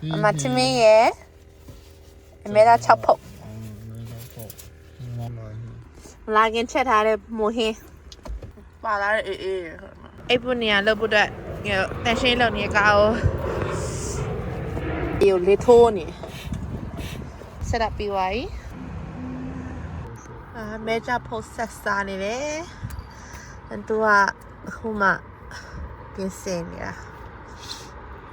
妈吃面耶，没得炒泡，拉根吃它的木黑，把它的哎不呢，都不对，但是老年高，有里头呢，是的，比外，没得泡色啥呢嘞，很多啊，后嘛变色了。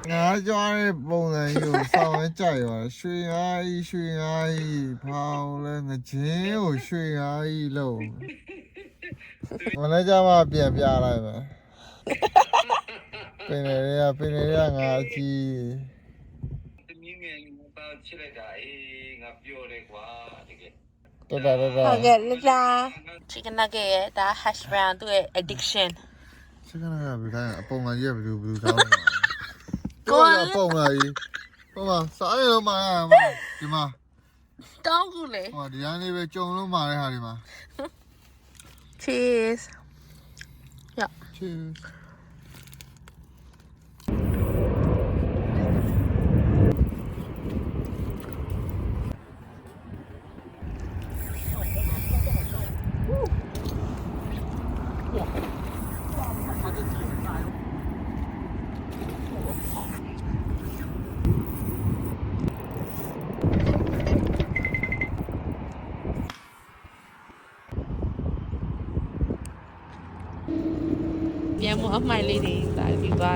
ငါကြောတဲ့ပုံစံကြီးကိုစောင်းကြိုက်ပါရွှေငါးကြီးဖောင်းလဲငချင်းကိုရွှေငါးကြီးလို့မလဲကြမှာပြန်ပြလိုက်မယ်ပင်တွေကငါကြီးသမီးငယ်ပါချစ်လိုက်တာအေးငါပြောတယ်ကွာတကယ်တော် ဟုတ်ကဲ့လက်စား chicken nugget ရဲ့ဒါ hash brown သူ့ရဲ့ addiction စကနာကဘယ်တိုင်းအပုံကြီးဘယ်လိုတောင်းလဲကိုယ်ပုံကြီးဟိုမှာစားရတော့မှာဒီမှာတောင်းကူလေဟိုဒီတိုင်းလေးပဲကြုံလို့မှာတဲ့ဟာဒီမှာ cheese ရ cheers ပြန်မအမိုင်လေးတွေဒါဒီပါ